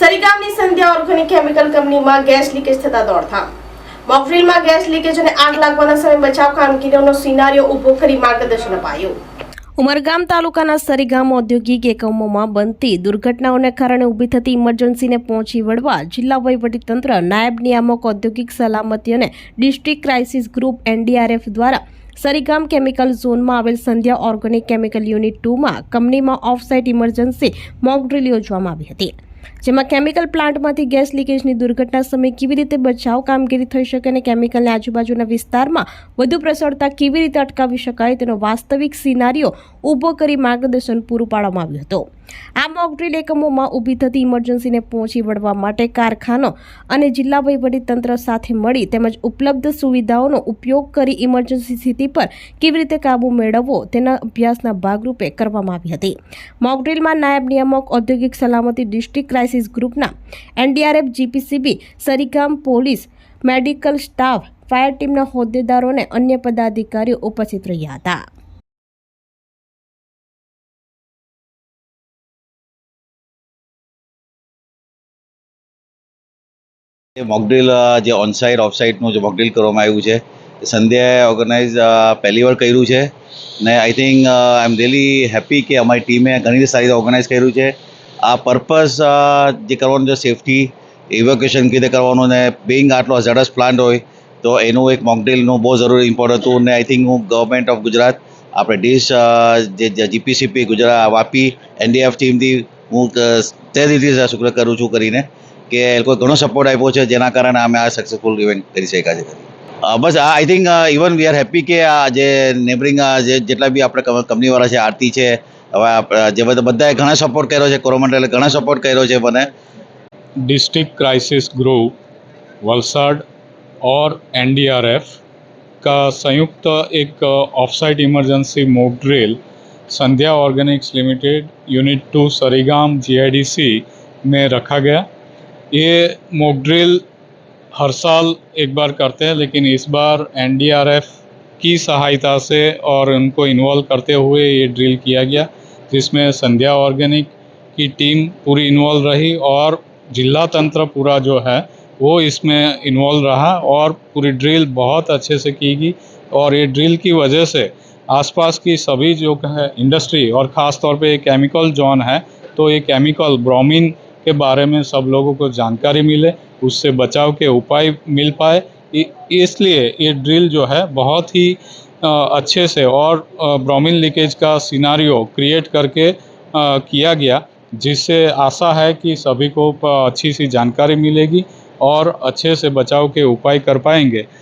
સરીગામની સંધ્યા organic chemical કંપનીમાં gas leakage થતા દોડધામ. મોકડ્રીલમાં ગેસ લીકેજ અને આગ લાગવાના સમયે બચાવ કામગીરીનો સિનારીયો ઊભો કરી માર્ગદર્શન અપાયું. ઉમરગામ તાલુકાના સરીગામ ઔદ્યોગિક એકમોમાં બનતી દુર્ઘટનાઓને કારણે ઊભી થતી ઇમરજન્સીને પહોંચી વળવા જિલ્લા વહીવટીતંત્ર, નાયબ નિયામક ઔદ્યોગિક સલામતી અને ડિસ્ટ્રિક્ટ ક્રાઇસિસ ગ્રુપ NDRF દ્વારા સરીગામ કેમિકલ ઝોનમાં આવેલ સંધ્યા ઓર્ગેનિક કેમિકલ યુનિટ 2માં કંપનીમાં ઓફ-સાઇટ ઇમરજન્સી મોક ડ્રીલ યોજવામાં આવી હતી, જેમાં કેમિકલ પ્લાન્ટમાંથી ગેસ લીકેજની દુર્ઘટના સમયે કેવી રીતે બચાવ કામગીરી થઈ શકે અને કેમિકલને આજુબાજુના વિસ્તારમાં વધુ પ્રસરતા કેવી રીતે અટકાવી શકાય તેનો વાસ્તવિક સિનારીયો ઊભો કરી માર્ગદર્શન પૂરું પાડવામાં આવ્યું હતું. આ મોક ડ્રીલ એકમોમાં ઊભી થતી ઇમરજન્સીને પહોંચી વળવા માટે કારખાનો અને જિલ્લા વહીવટીતંત્ર સાથે મળી તેમજ ઉપલબ્ધ સુવિધાઓનો ઉપયોગ કરી ઇમરજન્સી સ્થિતિ પર કેવી રીતે કાબૂ મેળવવો તેના અભ્યાસના ભાગરૂપે કરવામાં આવી હતી. મોક ડ્રીલમાં નાયબ નિયામક ઔદ્યોગિક સલામતી, ડિસ્ટ્રિક્ટ ક્રાઇસિસ ગ્રુપના NDRF, GPCB, Sarigam police, medical staff, fire ટીમના હોદ્દેદારો અને અન્ય પદાધિકારીઓ ઉપસ્થિત રહ્યા હતા. મોકડ્રીલ જે ઓનસાઇટ ઓફસાઇટનું જે મોકડ્રીલ કરવામાં આવ્યું છે એ સંધ્યાએ ઓર્ગેનાઇઝ પહેલી વાર કર્યું છે ને I think I am really happy કે અમારી ટીમે ઘણી સારી રીતે ઓર્ગેનાઇઝ કર્યું છે. આ પર્પઝ જે કરવાનું છે સેફટી ઇવેક્યુએશન કેવી રીતે કરવાનું ને બિંગ આટલો હઝાર્ડસ પ્લાન્ટ હોય તો એનું એક મોકડ્રીલનું બહુ જરૂરી ઇમ્પોર્ટન્ટ હતું ને આઈ થિંક હું ગવર્મેન્ટ ઓફ ગુજરાત આપણે ડીશ જે GPCB ગુજરાત વાપી NDRF ટીમથી હું તે રીતે શુક્ર કરું છું કરીને કે એ લોકો ઘણો સપોર્ટ આપ્યો છે જેના કારણે અમે આ સક્સેસફુલ ઇવેન્ટ કરી શક્યા છે. બસ I think even we are happy કે આ જે નેબરિંગ જેટલા બી આપણે કંપનીવાળા છે, આરતી છે, હવે જે બધાએ ઘણા સપોર્ટ કર્યો છે, કોરોમંડલે ઘણા સપોર્ટ કર્યો છે મને. डिस्ट्रिक्ट क्राइसिस ग्रुप वलसाड और NDRF का संयुक्त एक offsite emergency mock drill Sandhya organics limited unit 2 Sarigam GIDC में रखा गया. ये मॉक ड्रिल हर साल एक बार करते हैं, लेकिन इस बार NDRF की सहायता से और उनको इन्वॉल्व करते हुए ये ड्रिल किया गया, जिसमें संध्या ऑर्गेनिक की टीम पूरी इन्वॉल्व रही और जिला तंत्र पूरा जो है वो इसमें इन्वॉल्व रहा और पूरी ड्रिल बहुत अच्छे से की गई. और ये ड्रिल की वजह से आसपास की सभी जो है इंडस्ट्री और ख़ास तौर पे केमिकल जोन है, तो ये केमिकल ब्रोमीन के बारे में सब लोगों को जानकारी मिले, उससे बचाव के उपाय मिल पाए. इसलिए ये ड्रिल जो है बहुत ही अच्छे से और ब्रोमीन लीकेज का सिनारियो क्रिएट करके किया गया, जिससे आशा है कि सभी को अच्छी सी जानकारी मिलेगी और अच्छे से बचाव के उपाय कर पाएंगे.